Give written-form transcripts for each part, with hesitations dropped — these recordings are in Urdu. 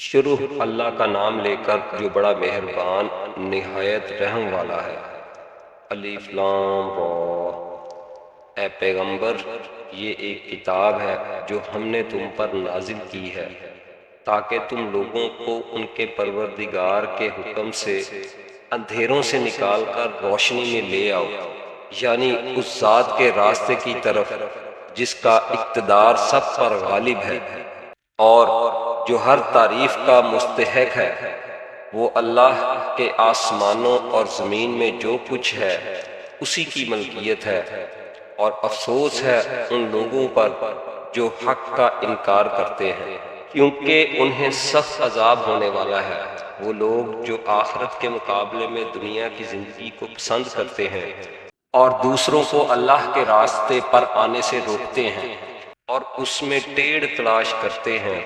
شروع اللہ کا نام لے کر جو بڑا مہربان نہایت رحم والا ہے۔ الف لام را۔ اے پیغمبر، یہ ایک کتاب ہے جو ہم نے تم پر نازل کی ہے تاکہ تم لوگوں کو ان کے پروردگار کے حکم سے اندھیروں سے نکال کر روشنی میں لے آؤ، یعنی اس ذات کے راستے کی طرف جس کا اقتدار سب پر غالب ہے اور جو ہر تعریف کا مستحق ہے۔ وہ اللہ کے آسمانوں اور زمین میں جو کچھ ہے اسی کی ملکیت ہے، اور افسوس ہے ان لوگوں پر جو حق کا انکار کرتے ہیں، کیونکہ انہیں سخت عذاب ہونے والا ہے۔ وہ لوگ جو آخرت کے مقابلے میں دنیا کی زندگی کو پسند کرتے ہیں اور دوسروں کو اللہ کے راستے پر آنے سے روکتے ہیں اور اس میں ٹیڑھ تلاش کرتے ہیں،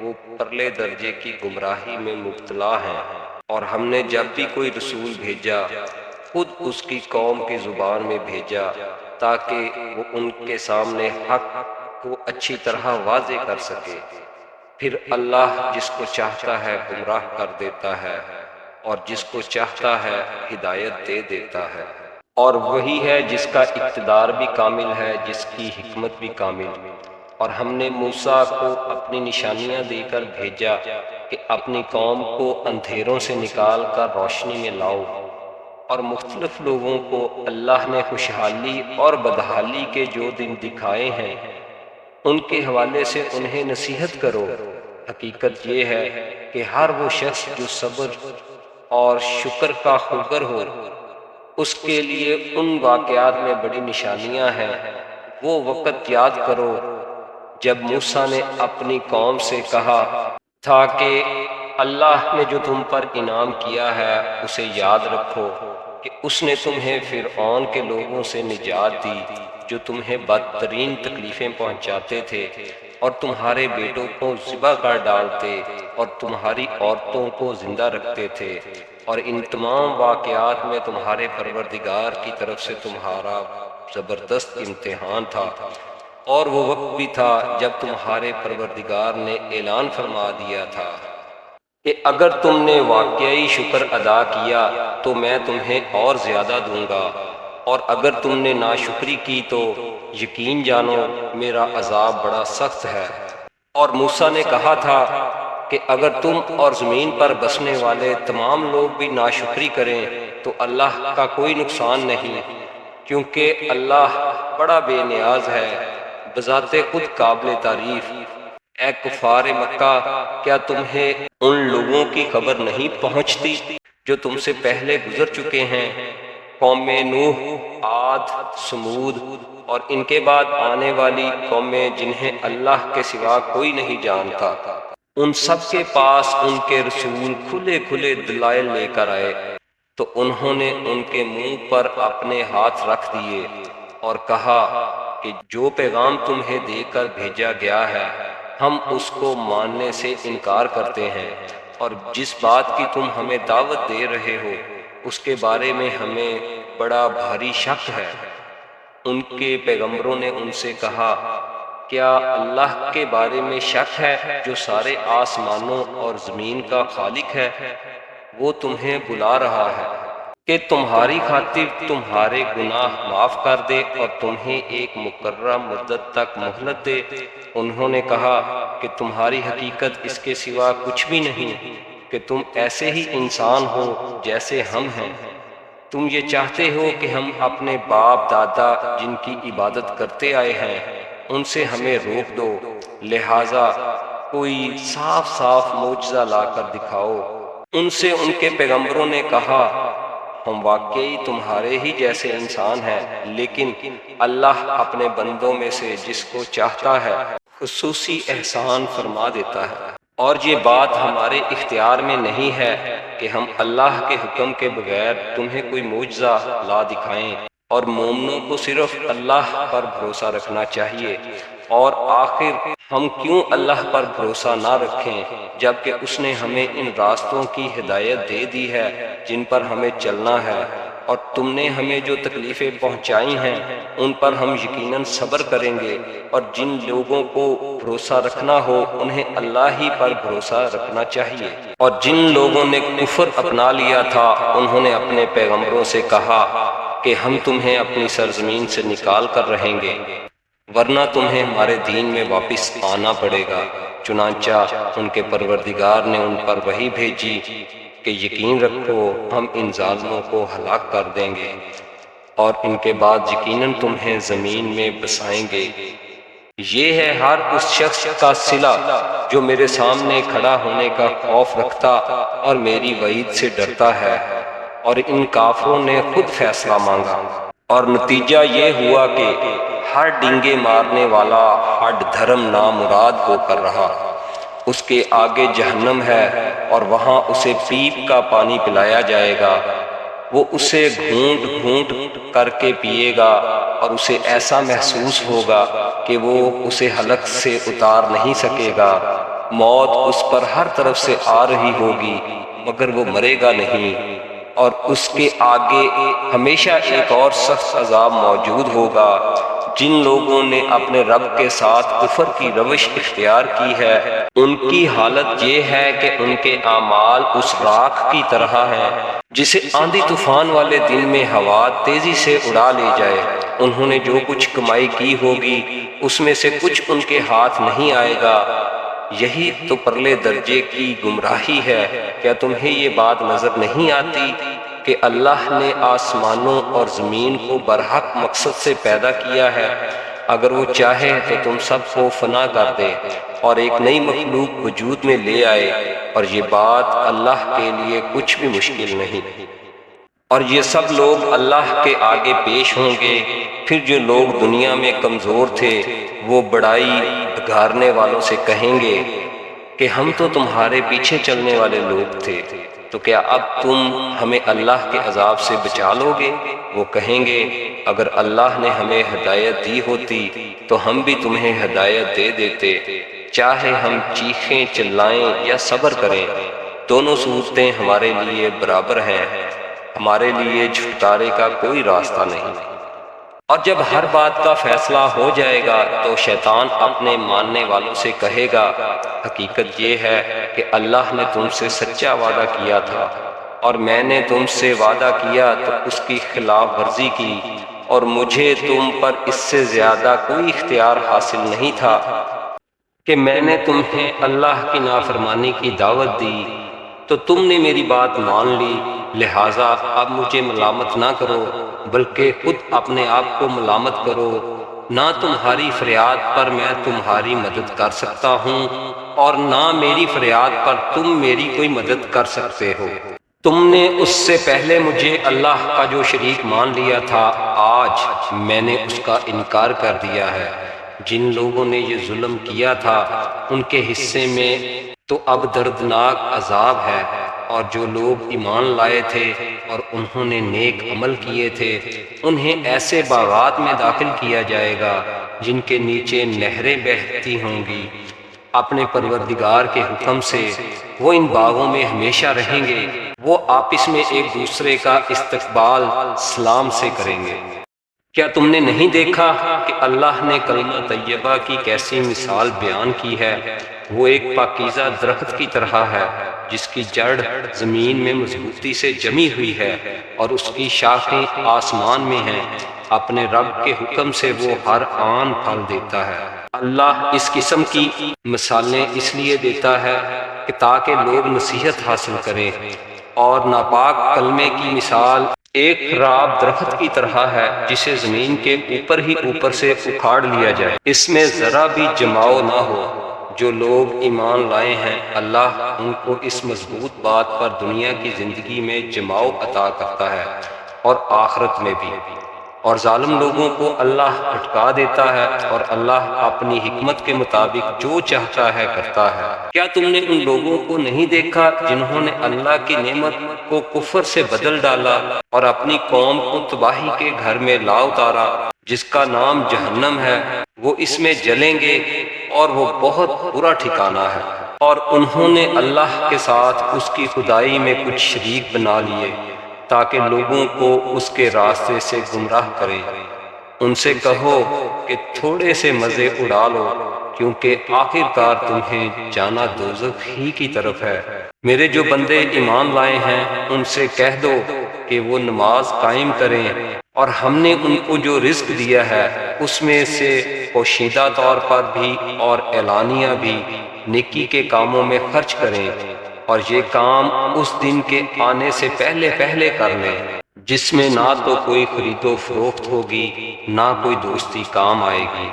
وہ پرلے درجے کی گمراہی میں مبتلا ہیں۔ اور ہم نے جب بھی کوئی رسول بھیجا خود اس کی قوم کی زبان میں بھیجا تاکہ وہ ان کے سامنے حق کو اچھی طرح واضح کر سکے۔ پھر اللہ جس کو چاہتا ہے گمراہ کر دیتا ہے اور جس کو چاہتا ہے ہدایت دے دیتا ہے، اور وہی ہے جس کا اقتدار بھی کامل ہے، جس کی حکمت بھی کامل۔ اور ہم نے موسیٰ کو اپنی نشانیاں دے کر بھیجا کہ اپنی قوم کو اندھیروں سے نکال کر روشنی میں لاؤ، اور مختلف لوگوں کو اللہ نے خوشحالی اور بدحالی کے جو دن دکھائے ہیں ان کے حوالے سے انہیں نصیحت کرو۔ حقیقت یہ ہے کہ ہر وہ شخص جو صبر اور شکر کا خوگر ہو، اس کے لیے ان واقعات میں بڑی نشانیاں ہیں۔ وہ وقت یاد کرو جب موسیٰ نے اپنی قوم سے کہا تھا کہ اللہ نے جو تم پر انعام کیا ہے اسے یاد رکھو، کہ اس نے تمہیں فرعون کے لوگوں سے نجات دی جو تمہیں بدترین تکلیفیں پہنچاتے تھے اور تمہارے بیٹوں کو ذبح کر ڈالتے اور تمہاری عورتوں کو زندہ رکھتے تھے، اور ان تمام واقعات میں تمہارے پروردگار کی طرف سے تمہارا زبردست امتحان تھا۔ اور وہ وقت بھی تھا جب تمہارے پروردگار نے اعلان فرما دیا تھا کہ اگر تم نے واقعی شکر ادا کیا تو میں تمہیں اور زیادہ دوں گا، اور اگر تم نے ناشکری کی تو یقین جانو میرا عذاب بڑا سخت ہے۔ اور موسیٰ نے کہا تھا کہ اگر تم اور زمین پر بسنے والے تمام لوگ بھی ناشکری کریں تو اللہ کا کوئی نقصان نہیں، کیونکہ اللہ بڑا بے نیاز ہے، بذات خود قابل تعریف۔ اے کفار مکہ، کیا تمہیں ان لوگوں کی خبر نہیں پہنچتی جو تم سے پہلے گزر چکے ہیں، قوم نوح، عاد، سمود، اور ان کے بعد آنے والی قومیں جنہیں اللہ کے سوا کوئی نہیں جانتا؟ ان سب کے پاس ان کے رسول کھلے کھلے دلائل لے کر آئے، تو انہوں نے ان کے منہ پر اپنے ہاتھ رکھ دیے اور کہا کہ جو پیغام تمہیں دے کر بھیجا گیا ہے ہم اس کو ماننے سے انکار کرتے ہیں، اور جس بات کی تم ہمیں دعوت دے رہے ہو اس کے بارے میں ہمیں بڑا بھاری شک ہے۔ ان کے پیغمبروں نے ان سے کہا، کیا اللہ کے بارے میں شک ہے جو سارے آسمانوں اور زمین کا خالق ہے؟ وہ تمہیں بلا رہا ہے کہ تمہاری خاطر تمہارے گناہ معاف کر دے اور تمہیں ایک مقررہ مدت تک مہلت دے۔ انہوں نے کہا کہ تمہاری حقیقت اس کے سوا کچھ بھی نہیں، کہ تم ایسے ہی انسان ہو جیسے ہم ہیں۔ تم یہ چاہتے ہو کہ ہم اپنے باپ دادا جن کی عبادت کرتے آئے ہیں ان سے ہمیں روک دو، لہٰذا کوئی صاف صاف معجزہ لا کر دکھاؤ۔ ان سے ان کے پیغمبروں نے کہا، ہم واقعی تمہارے ہی جیسے انسان ہیں، لیکن اللہ اپنے بندوں میں سے جس کو چاہتا ہے خصوصی احسان فرما دیتا ہے، اور یہ بات ہمارے اختیار میں نہیں ہے کہ ہم اللہ کے حکم کے بغیر تمہیں کوئی معجزہ لا دکھائیں، اور مومنوں کو صرف اللہ پر بھروسہ رکھنا چاہیے۔ اور آخر ہم کیوں اللہ پر بھروسہ نہ رکھیں جبکہ اس نے ہمیں ان راستوں کی ہدایت دے دی ہے جن پر ہمیں چلنا ہے، اور تم نے ہمیں جو تکلیفیں پہنچائی ہیں ان پر ہم یقیناً صبر کریں گے، اور جن لوگوں کو بھروسہ رکھنا ہو انہیں اللہ ہی پر بھروسہ رکھنا چاہیے۔ اور جن لوگوں نے کفر اپنا لیا تھا انہوں نے اپنے پیغمبروں سے کہا کہ ہم تمہیں اپنی سرزمین سے نکال کر رہیں گے، ورنہ تمہیں ہمارے دین میں واپس آنا پڑے گا۔ چنانچہ ان کے پروردگار نے ان پر وحی بھیجی کہ یقین رکھو ہم ان ظالموں کو ہلاک کر دیں گے، اور ان کے بعد یقیناً تمہیں زمین میں بسائیں گے۔ یہ ہے ہر اس شخص کا صلہ جو میرے سامنے کھڑا ہونے کا خوف رکھتا اور میری وعید سے ڈرتا ہے، اور ان کافروں نے خود فیصلہ مانگا، اور نتیجہ یہ ہوا کہ ہر ڈینگے مارنے والا ہڈ دھرم نامراد ہو کر رہا۔ اس کے آگے جہنم ہے اور وہاں اسے پیپ کا پانی پلایا جائے گا، وہ اسے گھونٹ گھونٹ کر کے پیے گا، اور اسے ایسا محسوس ہوگا کہ وہ اسے حلق سے اتار نہیں سکے گا۔ موت اس پر ہر طرف سے آ رہی ہوگی مگر وہ مرے گا نہیں، اور اس کے آگے ہمیشہ ایک اور سخت عذاب موجود ہوگا۔ جن لوگوں نے اپنے رب کے ساتھ کفر کی روش اختیار کی ہے ان کی حالت یہ ہے کہ ان کے اعمال اس راکھ کی طرح ہیں جسے آندھی طوفان والے دن میں ہوا تیزی سے اڑا لے جائے۔ انہوں نے جو کچھ کمائی کی ہوگی اس میں سے کچھ ان کے ہاتھ نہیں آئے گا۔ یہی تو پرلے درجے کی گمراہی ہے۔ کیا تمہیں یہ بات نظر نہیں آتی کہ اللہ نے آسمانوں اور زمین کو برحق مقصد سے پیدا کیا ہے؟ اگر وہ چاہے تو تم سب کو فنا کر دے اور ایک نئی مخلوق وجود میں لے آئے، اور یہ بات اللہ کے لیے کچھ بھی مشکل نہیں۔ اور یہ سب لوگ اللہ کے آگے پیش ہوں گے۔ پھر جو لوگ دنیا میں کمزور تھے وہ بڑائی بگارنے والوں سے کہیں گے کہ ہم تو تمہارے پیچھے چلنے والے لوگ تھے، تو کیا اب تم ہمیں اللہ کے عذاب سے بچا لو گے؟ وہ کہیں گے اگر اللہ نے ہمیں ہدایت دی ہوتی تو ہم بھی تمہیں ہدایت دے دیتے، چاہے ہم چیخیں چلائیں یا صبر کریں، دونوں صورتیں ہمارے لیے برابر ہیں، ہمارے لیے چھٹکارے کا کوئی راستہ نہیں۔ اور جب ہر بات کا فیصلہ ہو جائے گا تو شیطان اپنے ماننے والوں سے کہے گا حقیقت یہ ہے کہ اللہ نے تم سے سچا وعدہ کیا تھا، اور میں نے تم سے وعدہ کیا تو اس کی خلاف ورزی کی، اور مجھے تم پر اس سے زیادہ کوئی اختیار حاصل نہیں تھا کہ میں نے تمہیں اللہ کی نافرمانی کی دعوت دی، تو تم نے میری بات مان لی، لہٰذا اب مجھے ملامت نہ کرو بلکہ خود اپنے آپ کو ملامت کرو۔ نہ تمہاری فریاد پر میں تمہاری مدد کر سکتا ہوں، اور نہ میری فریاد پر تم میری کوئی مدد کر سکتے ہو۔ تم نے اس سے پہلے مجھے اللہ کا جو شریک مان لیا تھا، آج میں نے اس کا انکار کر دیا ہے۔ جن لوگوں نے یہ ظلم کیا تھا ان کے حصے میں تو اب دردناک عذاب ہے، اور جو لوگ ایمان لائے تھے اور انہوں نے نیک عمل کیے تھے انہیں ایسے باغات میں داخل کیا جائے گا جن کے نیچے نہریں بہتی ہوں گی اپنے پروردگار کے حکم سے۔ وہ ان باغوں میں ہمیشہ رہیں گے، وہ آپس میں ایک دوسرے کا استقبال سلام سے کریں گے۔ کیا تم نے نہیں دیکھا کہ اللہ نے کلمہ طیبہ کی کیسی مثال بیان کی ہے؟ وہ ایک پاکیزہ درخت کی طرح ہے جس کی جڑ زمین میں مضبوطی سے جمی ہوئی ہے اور اس کی شاخیں آسمان میں ہیں۔ اپنے رب کے حکم سے وہ ہر آن پھل دیتا ہے۔ اللہ اس قسم کی مثالیں اس لیے دیتا ہے کہ تاکہ لوگ نصیحت حاصل کریں، اور ناپاک کلمے کی مثال ایک خراب درخت کی طرح ہے جسے زمین کے اوپر ہی اوپر سے اکھاڑ لیا جائے، اس میں ذرا بھی جماؤ نہ ہو۔ جو لوگ ایمان لائے ہیں اللہ ان کو اس مضبوط بات پر دنیا کی زندگی میں جماؤ عطا کرتا ہے اور آخرت میں بھی، اور ظالم لوگوں کو اللہ بھٹکا دیتا ہے، اور اللہ اپنی حکمت کے مطابق جو چاہتا ہے کرتا ہے۔ کیا تم نے ان لوگوں کو نہیں دیکھا جنہوں نے اللہ کی نعمت کو کفر سے بدل ڈالا اور اپنی قوم کو تباہی کے گھر میں لا اتارا جس کا نام جہنم ہے؟ وہ اس میں جلیں گے اور وہ بہت برا ٹھکانہ ہے۔ اور انہوں نے اللہ کے ساتھ اس کی خدائی میں کچھ شریک بنا لیے تاکہ لوگوں کو اس کے راستے سے گمراہ کریں۔ ان سے کہو کہ تھوڑے سے مزے اڑا لو، کیونکہ آخر کار تمہیں جانا دوزخ ہی کی طرف ہے۔ میرے جو بندے ایمان لائے ہیں ان سے کہہ دو کہ وہ نماز قائم کریں، اور ہم نے ان کو جو رزق دیا ہے اس میں سے پوشیدہ طور پر بھی اور اعلانیہ بھی نیکی کے کاموں میں خرچ کریں، اور یہ کام اس دن کے آنے سے پہلے پہلے کر لیں جس میں نہ تو کوئی خرید و فروخت ہوگی نہ کوئی دوستی کام آئے گی۔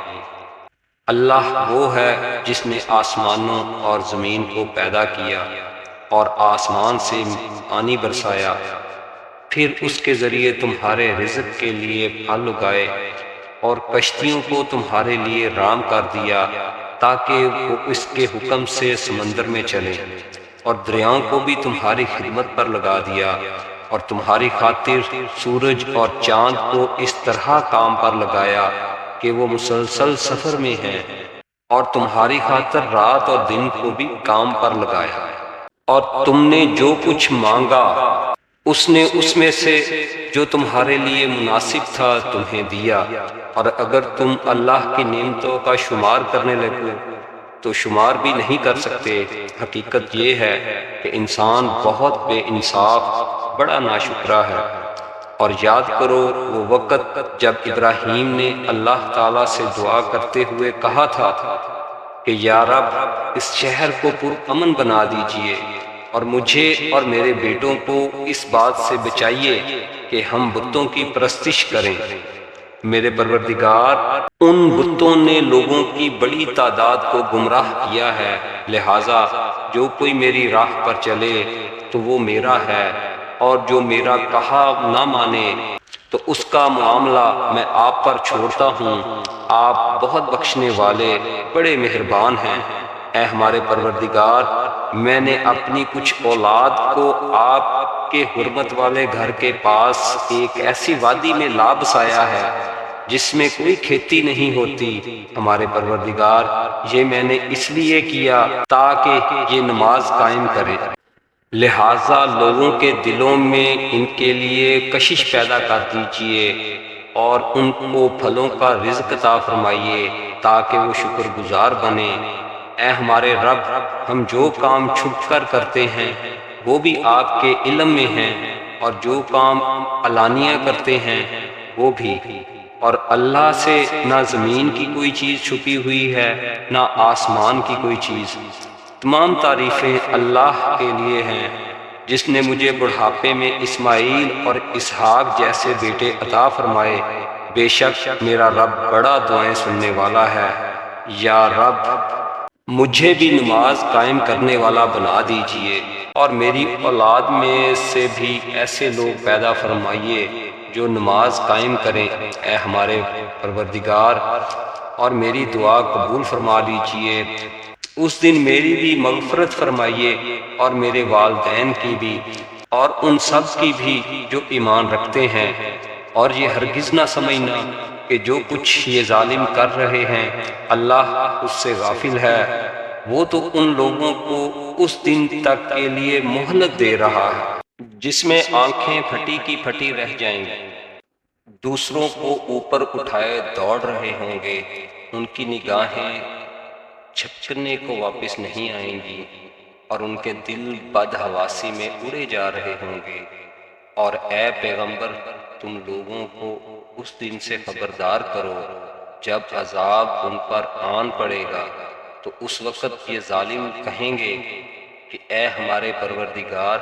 اللہ وہ ہے جس نے آسمانوں اور زمین کو پیدا کیا اور آسمان سے پانی برسایا، پھر اس کے ذریعے تمہارے رزق کے لیے پھل اگائے، اور کشتیوں کو تمہارے لیے رام کر دیا تاکہ وہ اس کے حکم سے سمندر میں چلیں، اور دریاؤں کو بھی تمہاری خدمت پر لگا دیا، اور تمہاری خاطر سورج اور چاند کو اس طرح کام پر لگایا کہ وہ مسلسل سفر میں ہیں، اور تمہاری خاطر رات اور دن کو بھی کام پر لگایا، اور تم نے جو کچھ مانگا اس نے اس میں سے جو تمہارے لیے مناسب تھا تمہیں دیا، اور اگر تم اللہ کی نعمتوں کا شمار کرنے لگو تو شمار بھی نہیں کر سکتے۔ حقیقت یہ ہے کہ انسان بہت بے انصاف، بڑا ناشکرا ہے۔ اور یاد کرو وہ وقت جب ابراہیم نے اللہ تعالیٰ سے دعا کرتے ہوئے کہا تھا کہ یا رب اس شہر کو پرامن بنا دیجئے، اور مجھے اور میرے بیٹوں کو اس بات سے بچائیے کہ ہم بتوں کی پرستش کریں۔ میرے پروردگار، ان بتوں نے لوگوں کی بڑی تعداد کو گمراہ کیا ہے، لہٰذا جو کوئی میری راہ پر چلے تو وہ میرا ہے، اور جو میرا کہا نہ مانے تو اس کا معاملہ میں آپ پر چھوڑتا ہوں۔ آپ بہت بخشنے والے، بڑے مہربان ہیں۔ اے ہمارے پروردگار، میں نے اپنی کچھ اولاد کو آپ کے حرمت والے گھر کے پاس ایک ایسی وادی میں لا بسایا ہے جس میں کوئی کھیتی نہیں ہوتی۔ ہمارے پروردگار، یہ میں نے اس لیے کیا تاکہ یہ نماز قائم کرے، لہٰذا لوگوں کے دلوں میں ان کے لیے کشش پیدا کر دیجئے، اور ان کو پھلوں کا رزق عطا فرمائیے تاکہ وہ شکر گزار بنیں۔ اے ہمارے رب، ہم جو کام چھپ کر کرتے ہیں وہ بھی آپ کے علم میں ہیں، اور جو کام علانیہ کرتے ہیں وہ بھی، اور اللہ سے نہ زمین کی کوئی چیز چھپی ہوئی ہے نہ آسمان کی کوئی چیز۔ تمام تعریفیں اللہ کے لیے ہیں جس نے مجھے بڑھاپے میں اسماعیل اور اسحاق جیسے بیٹے عطا فرمائے۔ بے شک میرا رب بڑا دعائیں سننے والا ہے۔ یا رب، مجھے بھی نماز قائم کرنے والا بنا دیجئے، اور میری اولاد میں سے بھی ایسے لوگ پیدا فرمائیے جو نماز قائم کریں۔ اے ہمارے پروردگار، اور میری دعا قبول فرما لیجئے۔ اس دن میری بھی مغفرت فرمائیے، اور میرے والدین کی بھی، اور ان سب کی بھی جو ایمان رکھتے ہیں۔ اور یہ ہرگز نہ سمجھنا کہ جو کچھ یہ ظالم کر رہے ہیں اللہ اس سے غافل ہے، وہ تو ان لوگوں کو اس دن تک کے لیے مہلت دے رہا ہے جس میں آنکھیں پھٹی کی پھٹی رہ جائیں گی، دوسروں کو اوپر اٹھائے دوڑ رہے ہوں گے، ان کی نگاہیں جھپکنے کو واپس نہیں آئیں گی، اور ان کے دل بدحواسی میں اڑے جا رہے ہوں گے۔ اور اے پیغمبر، تم لوگوں کو اس دن سے خبردار کرو جب عذاب ان پر آن پڑے گا، تو اس وقت یہ ظالم کہیں گے کہ اے ہمارے پروردگار،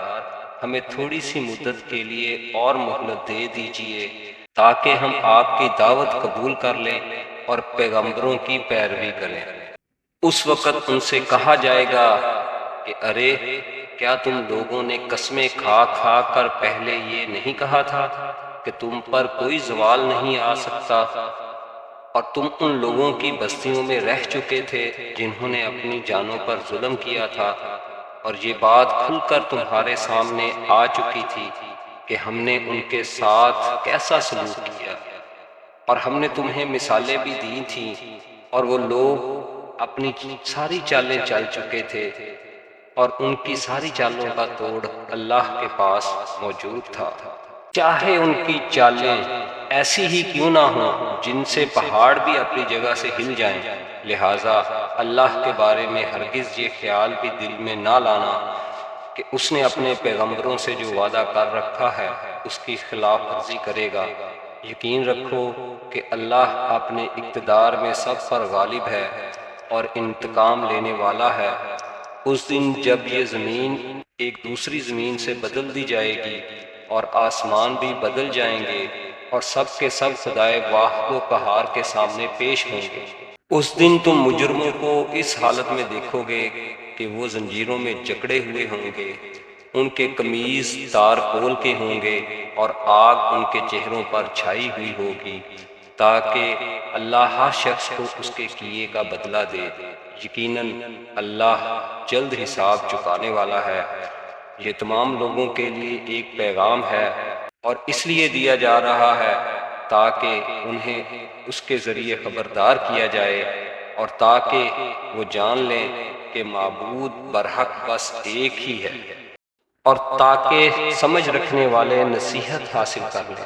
ہمیں تھوڑی سی مدت کے لیے اور مہلت دے دیجئے تاکہ ہم آپ کی دعوت قبول کر لیں اور پیغمبروں کی پیروی کریں۔ اس وقت ان سے کہا جائے گا کہ ارے کیا تم لوگوں نے قسمیں کھا کھا کر پہلے یہ نہیں کہا تھا کہ تم پر کوئی زوال نہیں آ سکتا، اور تم ان لوگوں کی بستیوں میں رہ چکے تھے جنہوں نے اپنی جانوں پر ظلم کیا تھا، اور یہ بات کھل کر تمہارے سامنے آ چکی تھی کہ ہم نے ان کے ساتھ کیسا سلوک کیا، اور ہم نے تمہیں مثالیں بھی دی تھیں، اور وہ لوگ اپنی ساری چالیں چل چکے تھے، اور ان کی ساری چالوں کا توڑ اللہ کے پاس موجود تھا۔ چاہے ان کی چالیں ایسی ہی کیوں نہ ہوں جن سے پہاڑ بھی اپنی جگہ سے ہل جائیں، لہٰذا اللہ کے بارے میں ہرگز یہ خیال بھی دل میں نہ لانا کہ اس نے اپنے پیغمبروں سے جو وعدہ کر رکھا ہے اس کی خلاف ورزی کرے گا۔ یقین رکھو کہ اللہ اپنے اقتدار میں سب پر غالب ہے اور انتقام لینے والا ہے۔ اس دن جب یہ زمین ایک دوسری زمین سے بدل دی جائے گی اور آسمان بھی بدل جائیں گے اور سب کے سب خدائے واحد و قہار کے سامنے پیش ہوں گے۔ اس دن تم مجرموں کو اس حالت میں دیکھو گے کہ وہ زنجیروں میں جکڑے ہوئے ہوں گے، ان کے قمیض تار کول کے ہوں گے اور آگ ان کے چہروں پر چھائی ہوئی ہوگی، تاکہ اللہ ہر شخص کو اس کے کیے کا بدلہ دے۔ یقیناً اللہ جلد حساب چکانے والا ہے۔ یہ تمام لوگوں کے لیے ایک پیغام ہے اور اس لیے دیا جا رہا ہے تاکہ انہیں اس کے ذریعے خبردار کیا جائے اور تاکہ وہ جان لیں کہ معبود برحق بس ایک ہی ہے، اور تاکہ سمجھ رکھنے والے نصیحت حاصل کر لیں۔